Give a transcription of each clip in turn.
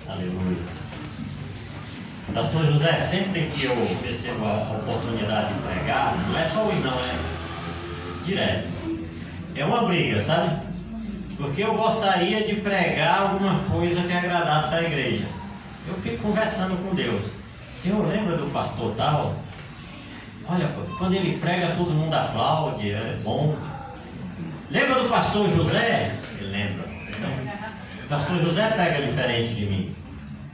Aleluia. Pastor José, sempre que eu recebo a oportunidade de pregar, não é só hoje não, é direto. É uma briga, sabe? Porque eu gostaria de pregar alguma coisa que agradasse a igreja. Eu fico conversando com Deus. Senhor, lembra do pastor tal? Olha, quando ele prega todo mundo aplaude, é bom. Lembra do pastor José? Ele lembra. Então, o pastor José prega diferente de mim.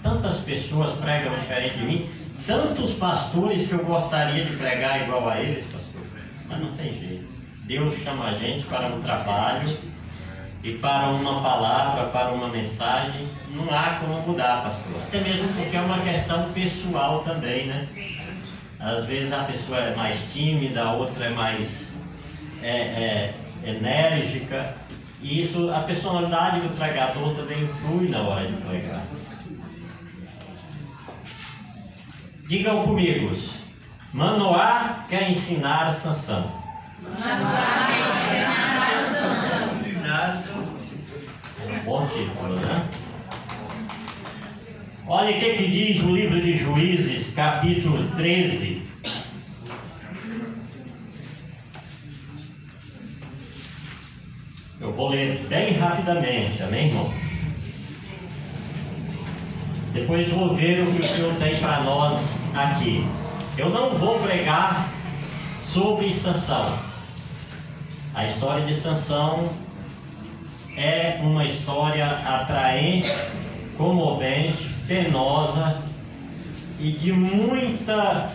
Tantas pessoas pregam diferente de mim. Tantos pastores que eu gostaria de pregar igual a eles, pastor. Mas não tem jeito. Deus chama a gente para um trabalho e para uma palavra, para uma mensagem. Não há como mudar, pastor. Até mesmo porque é uma questão pessoal também, né? Às vezes a pessoa é mais tímida, a outra é mais enérgica. E isso, a personalidade do pregador também influi na hora de pregar. Digam comigo, Manoá quer ensinar Sansão. Manoá quer ensinar Sansão. É um bom título, né? Olha o que diz o livro de Juízes, capítulo 13. Eu vou ler bem rapidamente, amém, irmão? Depois vou ver o que o Senhor tem para nós aqui. Eu não vou pregar sobre Sansão. A história de Sansão é uma história atraente, comovente, penosa e de muita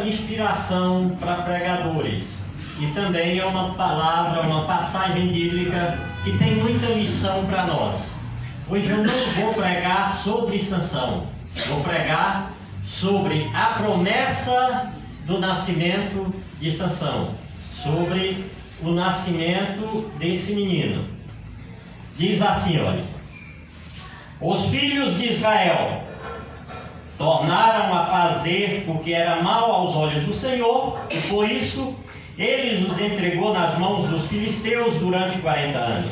inspiração para pregadores. E também é uma palavra, uma passagem bíblica que tem muita lição para nós. Hoje eu não vou pregar sobre Sansão, vou pregar sobre a promessa do nascimento de Sansão, sobre o nascimento desse menino. Diz assim, olha: os filhos de Israel tornaram a fazer o que era mal aos olhos do Senhor, e por isso ele os entregou nas mãos dos filisteus durante 40 anos.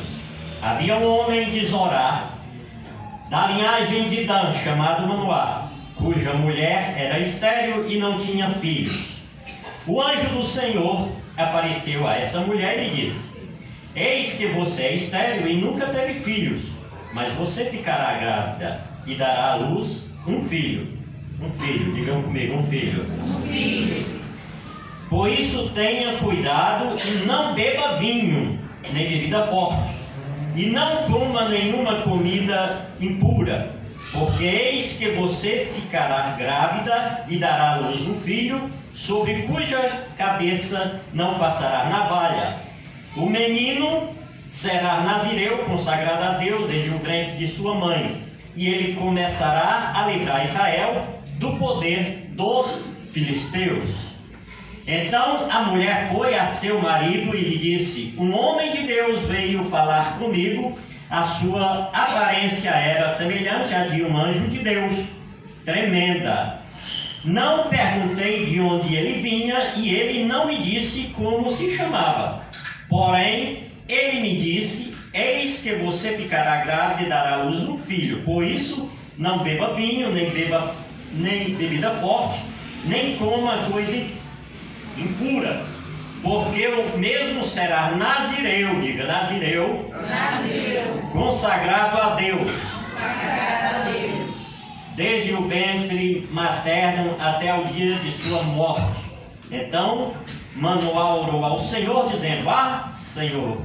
Havia um homem de Zorá, da linhagem de Dan, chamado Manoá, cuja mulher era estéril e não tinha filhos. O anjo do Senhor apareceu a essa mulher e lhe disse: eis que você é estéril e nunca teve filhos, mas você ficará grávida e dará à luz um filho. Um filho, digam comigo, um filho. Um filho. Por isso tenha cuidado e não beba vinho, nem bebida forte, e não coma nenhuma comida impura, porque eis que você ficará grávida e dará à luz um filho, sobre cuja cabeça não passará navalha. O menino será nazireu, consagrado a Deus desde o ventre de sua mãe, e ele começará a livrar Israel do poder dos filisteus. Então a mulher foi a seu marido e lhe disse: um homem de Deus veio falar comigo, a sua aparência era semelhante à de um anjo de Deus, tremenda. Não perguntei de onde ele vinha e ele não me disse como se chamava. Porém, ele me disse: eis que você ficará grávida e dará à luz um filho. Por isso, não beba vinho, nem bebida forte, nem coma coisa impura, porque o mesmo será nazireu, diga nazireu, consagrado a Deus, desde o ventre materno até o dia de sua morte. Então Manoá orou ao Senhor, dizendo: Senhor,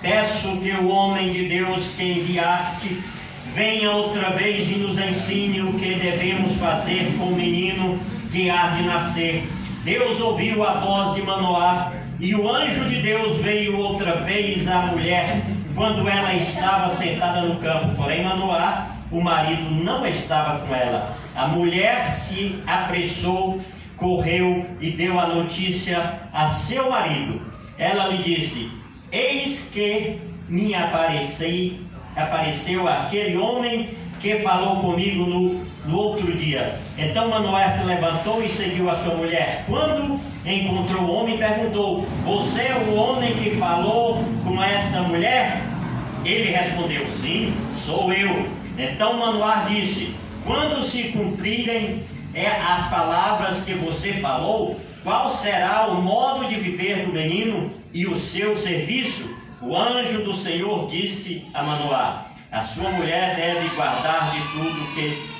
peço que o homem de Deus que enviaste venha outra vez e nos ensine o que devemos fazer com o menino que há de nascer. Deus ouviu a voz de Manoá, e o anjo de Deus veio outra vez à mulher, quando ela estava sentada no campo. Porém Manoá, o marido, não estava com ela. A mulher se apressou, correu e deu a notícia a seu marido. Ela lhe disse: eis que me apareceu aquele homem que falou comigo no outro dia. Então Manoá se levantou e seguiu a sua mulher. Quando encontrou o homem, perguntou: você é o homem que falou com esta mulher? Ele respondeu: sim, sou eu. Então Manoá disse: quando se cumprirem as palavras que você falou, qual será o modo de viver do menino e o seu serviço? O anjo do Senhor disse a Manoá: a sua mulher deve guardar de tudo que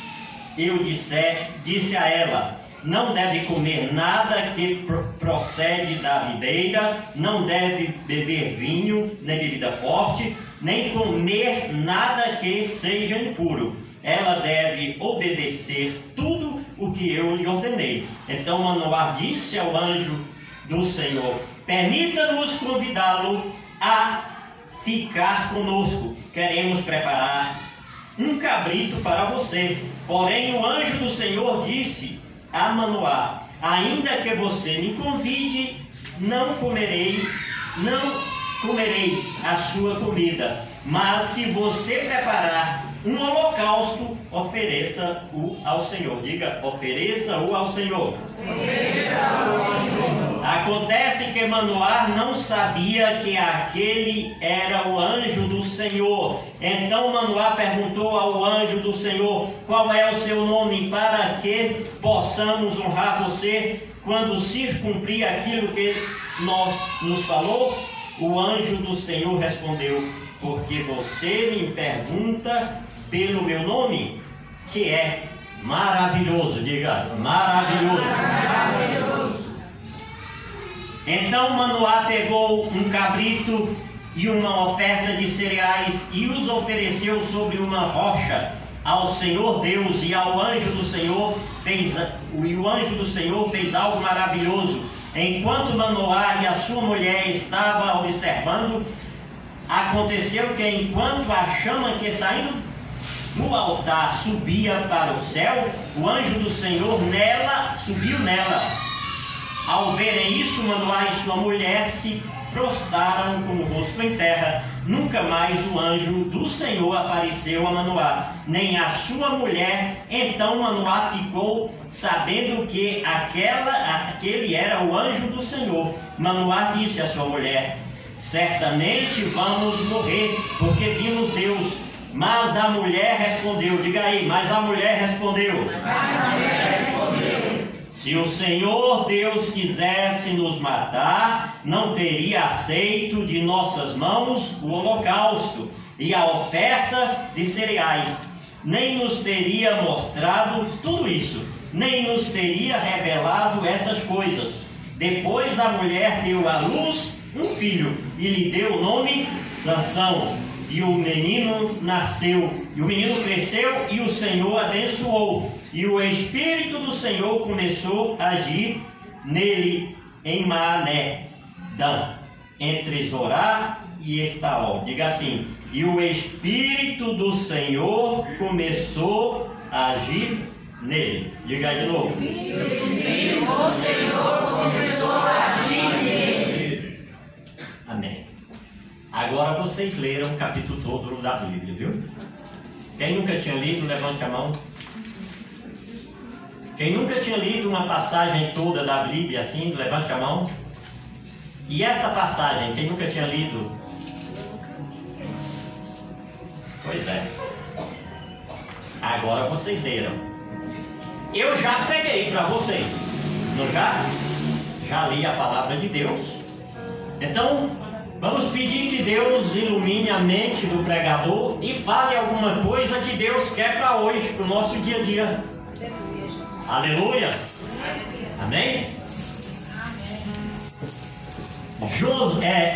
eu disser. Disse a ela: não deve comer nada que procede da videira, não deve beber vinho, nem bebida forte, nem comer nada que seja impuro. Ela deve obedecer tudo o que eu lhe ordenei. Então Manoá disse ao anjo do Senhor: permita-nos convidá-lo a ficar conosco. Queremos preparar um cabrito para você. Porém o anjo do Senhor disse a Manoá: ainda que você me convide, não comerei a sua comida. Mas se você preparar um holocausto, ofereça-o ao Senhor. Diga: ofereça-o ao Senhor. Ofereça-o ao Senhor. Acontece que Manoá não sabia que aquele era o anjo do Senhor. Então Manoá perguntou ao anjo do Senhor: qual é o seu nome, para que possamos honrar você quando se cumprir aquilo que nos falou? O anjo do Senhor respondeu: porque você me pergunta pelo meu nome, que é maravilhoso. Diga: maravilhoso. Maravilhoso. Então Manoá pegou um cabrito e uma oferta de cereais e os ofereceu sobre uma rocha ao Senhor Deus, e ao anjo do Senhor o anjo do Senhor fez algo maravilhoso. Enquanto Manoá e a sua mulher estavam observando, aconteceu que enquanto a chama que saiu do altar subia para o céu, o anjo do Senhor subiu nela. Ao verem isso, Manoá e sua mulher se prostraram com o rosto em terra. Nunca mais o anjo do Senhor apareceu a Manoá, nem a sua mulher. Então Manoá ficou sabendo que aquele era o anjo do Senhor. Manoá disse à sua mulher: certamente vamos morrer, porque vimos Deus. Mas a mulher respondeu: diga aí, mas a mulher respondeu: se o Senhor Deus quisesse nos matar, não teria aceito de nossas mãos o holocausto e a oferta de cereais, nem nos teria mostrado tudo isso, nem nos teria revelado essas coisas. Depois a mulher deu à luz um filho e lhe deu o nome Sansão. E o menino nasceu, e o menino cresceu, e o Senhor abençoou. E o Espírito do Senhor começou a agir nele em Mané, Dan, entre Zorá e Estaol. Diga assim: e o Espírito do Senhor começou a agir nele. Diga aí de novo: o Espírito do Senhor começou a agir nele. Amém. Agora vocês leram o capítulo todo da Bíblia, viu? Quem nunca tinha lido, levante a mão. Quem nunca tinha lido uma passagem toda da Bíblia assim, levante a mão. E essa passagem, quem nunca tinha lido? Pois é. Agora vocês leram. Eu já preguei para vocês, não já? Já li a palavra de Deus. Então, vamos pedir que Deus ilumine a mente do pregador e fale alguma coisa que Deus quer para hoje, para o nosso dia a dia. Aleluia! Amém?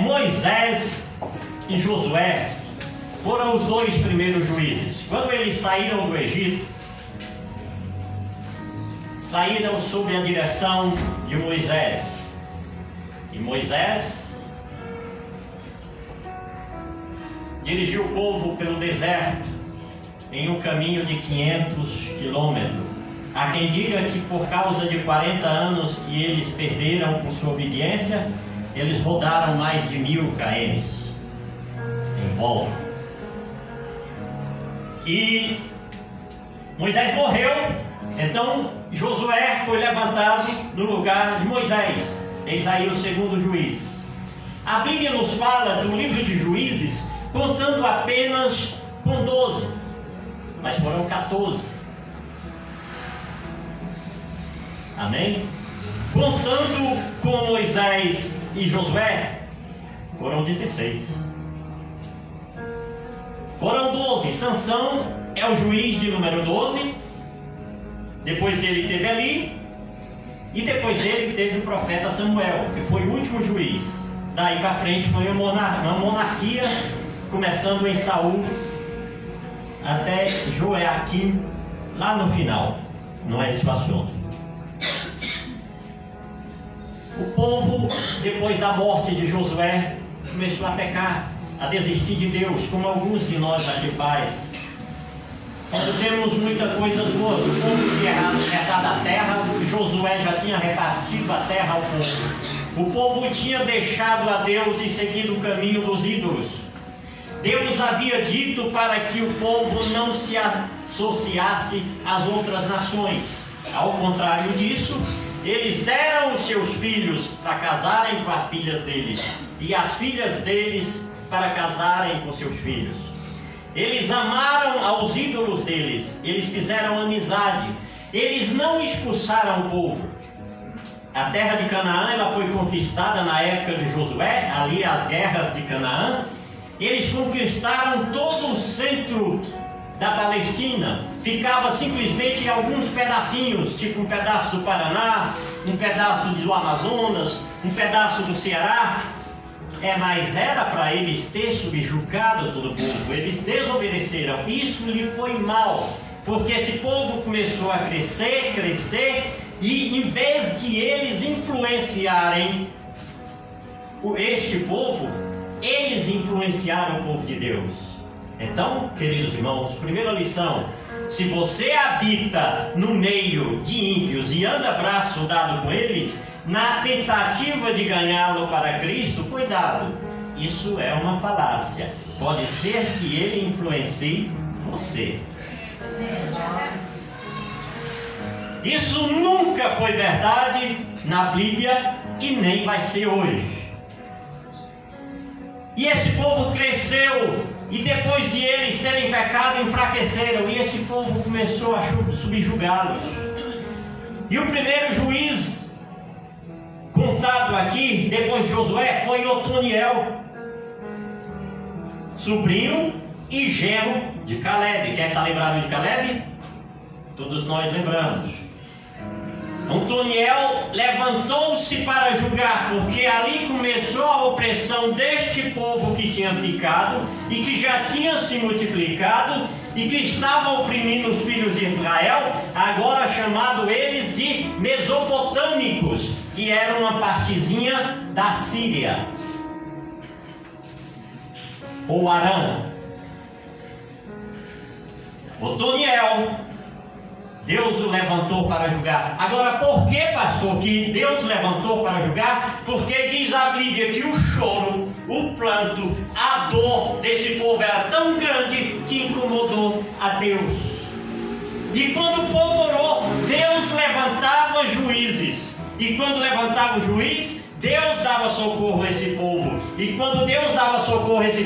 Moisés e Josué foram os dois primeiros juízes. Quando eles saíram do Egito, saíram sob a direção de Moisés. E Moisés dirigiu o povo pelo deserto em um caminho de 500 quilômetros. Há quem diga que por causa de 40 anos que eles perderam por sua obediência, eles rodaram mais de 1000 km em volta. E Moisés morreu, então Josué foi levantado no lugar de Moisés. Eis aí o segundo juiz. A Bíblia nos fala do livro de Juízes contando apenas com 12, mas foram 14. Amém? Contando com Moisés e Josué, foram 16. Foram 12. Sansão é o juiz de número 12. Depois dele teve Eli. E depois dele teve o profeta Samuel, que foi o último juiz. Daí para frente foi uma monarquia, começando em Saul até Joaquim, lá no final. Não é esse o assunto. O povo, depois da morte de Josué, começou a pecar, a desistir de Deus, como alguns de nós aqui faz. Quando temos muita coisa boa, o povo tinha herdado a terra, Josué já tinha repartido a terra ao povo. O povo tinha deixado a Deus e seguido o caminho dos ídolos. Deus havia dito para que o povo não se associasse às outras nações. Ao contrário disso, eles deram os seus filhos para casarem com as filhas deles, e as filhas deles para casarem com seus filhos. Eles amaram aos ídolos deles, eles fizeram amizade, eles não expulsaram o povo. A terra de Canaã, ela foi conquistada na época de Josué, ali as guerras de Canaã. Eles conquistaram todo o centro da Palestina, ficava simplesmente em alguns pedacinhos, tipo um pedaço do Paraná, um pedaço do Amazonas, um pedaço do Ceará. Mas era para eles ter subjugado todo o povo. Eles desobedeceram. Isso lhe foi mal, porque esse povo começou a crescer, e em vez de eles influenciarem este povo, eles influenciaram o povo de Deus. Então, queridos irmãos, primeira lição: se você habita no meio de ímpios e anda braço dado com eles, na tentativa de ganhá-lo para Cristo, cuidado, isso é uma falácia. Pode ser que ele influencie você. Isso nunca foi verdade na Bíblia e nem vai ser hoje. E esse povo cresceu, e depois de eles terem pecado, enfraqueceram, e esse povo começou a subjugá-los. E o primeiro juiz contado aqui, depois de Josué, foi Otoniel, sobrinho e genro de Caleb. Quem está lembrado de Caleb? Todos nós lembramos. Otoniel levantou-se para julgar, porque ali começou a opressão deste povo que tinha ficado e que já tinha se multiplicado e que estava oprimindo os filhos de Israel, agora chamado eles de mesopotâmicos, que era uma partezinha da Síria ou Arã. Otoniel, Deus o levantou para julgar. Agora, por que, pastor, que Deus levantou para julgar? Porque diz a Bíblia que o choro, o pranto, a dor desse povo era tão grande que incomodou a Deus. E quando o povo orou, Deus levantava juízes. E quando levantava o juiz, Deus dava socorro a esse povo. E quando Deus dava socorro a esse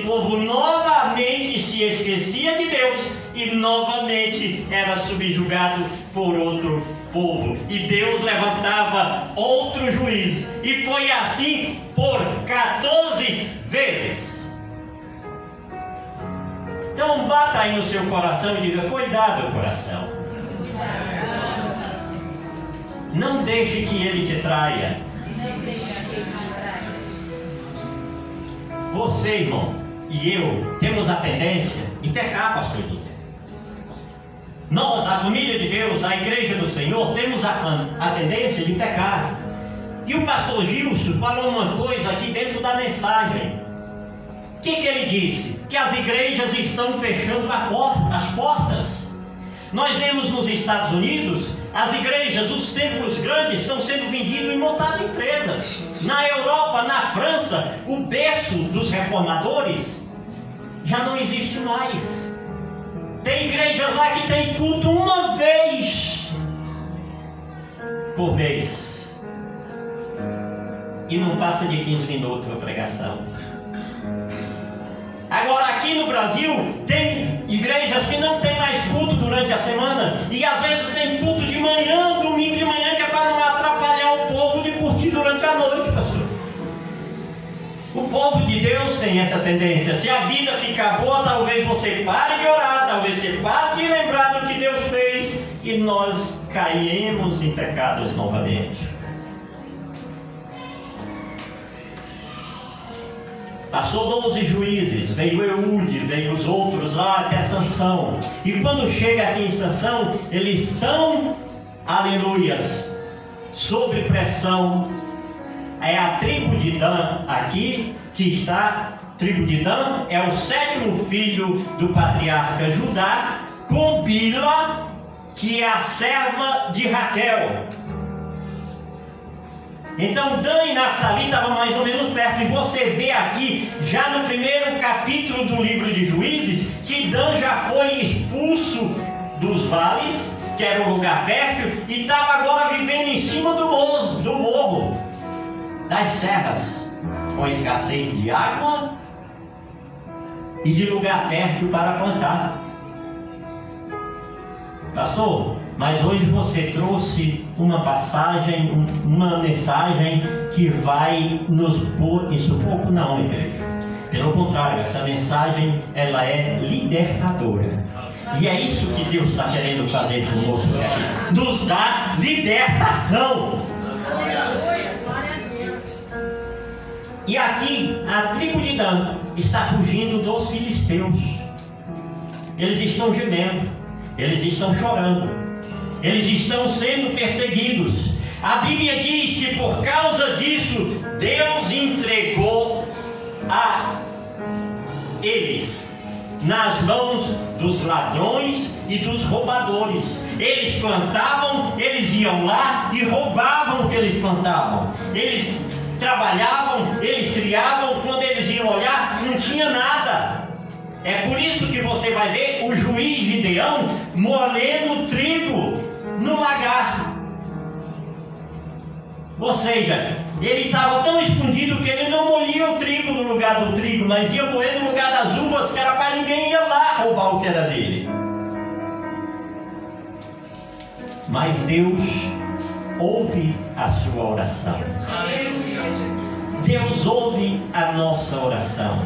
povo novamente se esquecia de Deus e novamente era subjugado por outro povo. E Deus levantava outro juiz. E foi assim por 14 vezes. Então bata aí no seu coração e diga: cuidado, coração. Não deixe que ele te traia. Você, irmão, e eu temos a tendência de pecar, pastor José. Nós, a família de Deus, a igreja do Senhor, temos a tendência de pecar. E o pastor Gilson falou uma coisa aqui dentro da mensagem. O que ele disse? Que as igrejas estão fechando as portas. Nós vemos nos Estados Unidos, as igrejas, os templos grandes estão sendo vendidos e montados em empresas. Na Europa, na França, o berço dos reformadores já não existe mais. Tem igrejas lá que tem culto uma vez por mês. E não passa de 15 minutos a pregação. aqui no Brasil tem igrejas que não tem mais culto durante a semana, e às vezes tem culto de manhã, domingo de manhã, que é para não atrapalhar o povo de curtir durante a noite, pastor. O povo de Deus tem essa tendência. Se a vida ficar boa, talvez você pare de orar, talvez você pare de lembrar do que Deus fez, e nós cairemos em pecados novamente. Passou 12 juízes, veio Eude, veio os outros lá até Sansão. E quando chega aqui em Sansão, eles estão, aleluias, sob pressão. É a tribo de Dan aqui que está. Tribo de Dan é o 7º filho do patriarca Judá, com Bila, que é a serva de Raquel. Então Dan e Naftali estavam mais ou menos perto. E você vê aqui, já no primeiro capítulo do livro de Juízes, que Dan já foi expulso dos vales, que era um lugar fértil, e estava agora vivendo em cima do morro, das serras, com escassez de água e de lugar fértil para plantar. Pastor, mas hoje você trouxe uma passagem, uma mensagem que vai nos pôr em sufoco? Não, igreja. Pelo contrário, essa mensagem, ela é libertadora. E é isso que Deus está querendo fazer conosco aqui. Nos dá libertação. E aqui, a tribo de Dan está fugindo dos filisteus. Eles estão gemendo. Eles estão chorando. Eles estão sendo perseguidos. A Bíblia diz que por causa disso, Deus entregou a eles nas mãos dos ladrões e dos roubadores. Eles plantavam, eles iam lá e roubavam o que eles plantavam. Eles trabalhavam, eles criavam, quando eles iam olhar, não tinha nada. É por isso que você vai ver o juiz Gideão molhendo trigo no lagar. Ou seja, ele estava tão escondido que ele não molhia o trigo no lugar do trigo, mas ia moer no lugar das uvas, que era para ninguém ir lá roubar o que era dele. Mas Deus ouve a sua oração. Deus ouve a nossa oração.